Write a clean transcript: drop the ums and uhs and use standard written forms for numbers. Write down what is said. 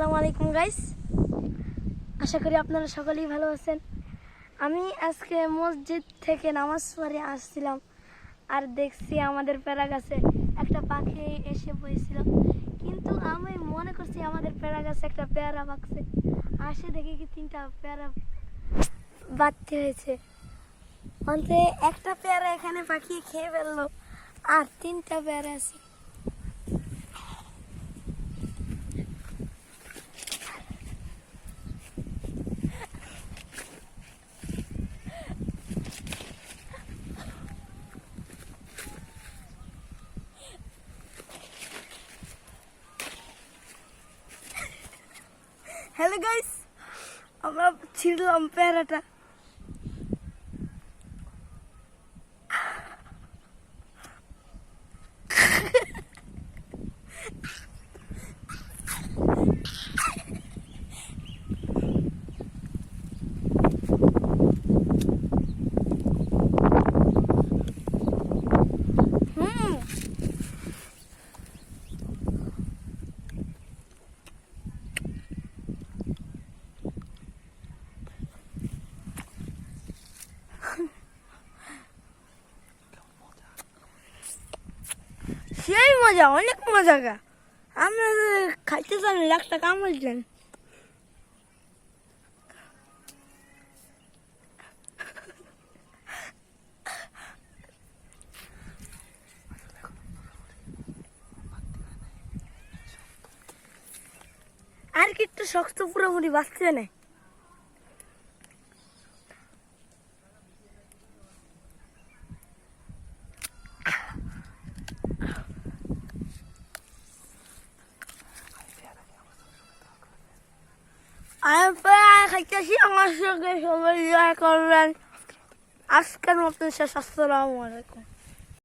আসসালামু আলাইকুম গাইস, আশা করি আপনারা সকলেই ভালো আছেন। আমি আজকে মসজিদ থেকে নামাজ পড়ে আসছিলাম আর দেখছি আমাদের পেয়ারা গাছে একটা পাখি এসে বসেছিল, কিন্তু আমি মনে করছি আমাদের পেয়ারা গাছে একটা পেয়ারা পাকছে। আসে দেখি কি 3টা পেয়ারা বাড়তে হয়েছে। অন্তে একটা পেয়ারা এখানে পাখি খেয়ে ফেললো আর 3টা পেয়ারা আছে। হ্যালো গাইস, আমরা ছিড়লাম পেয়ারাটা। সেই মজা, অনেক মজা গা। আমরা খাইতে চান, 1,00,000 টাকা বলছেন। আর কি একটু শক্ত পুরোপুরি বাঁচতে না। আমি প্রায় খাইতেছি, আমার সঙ্গে সবাই করবেন। আজকের মতন শেষ। আসসালামু আলাইকুম।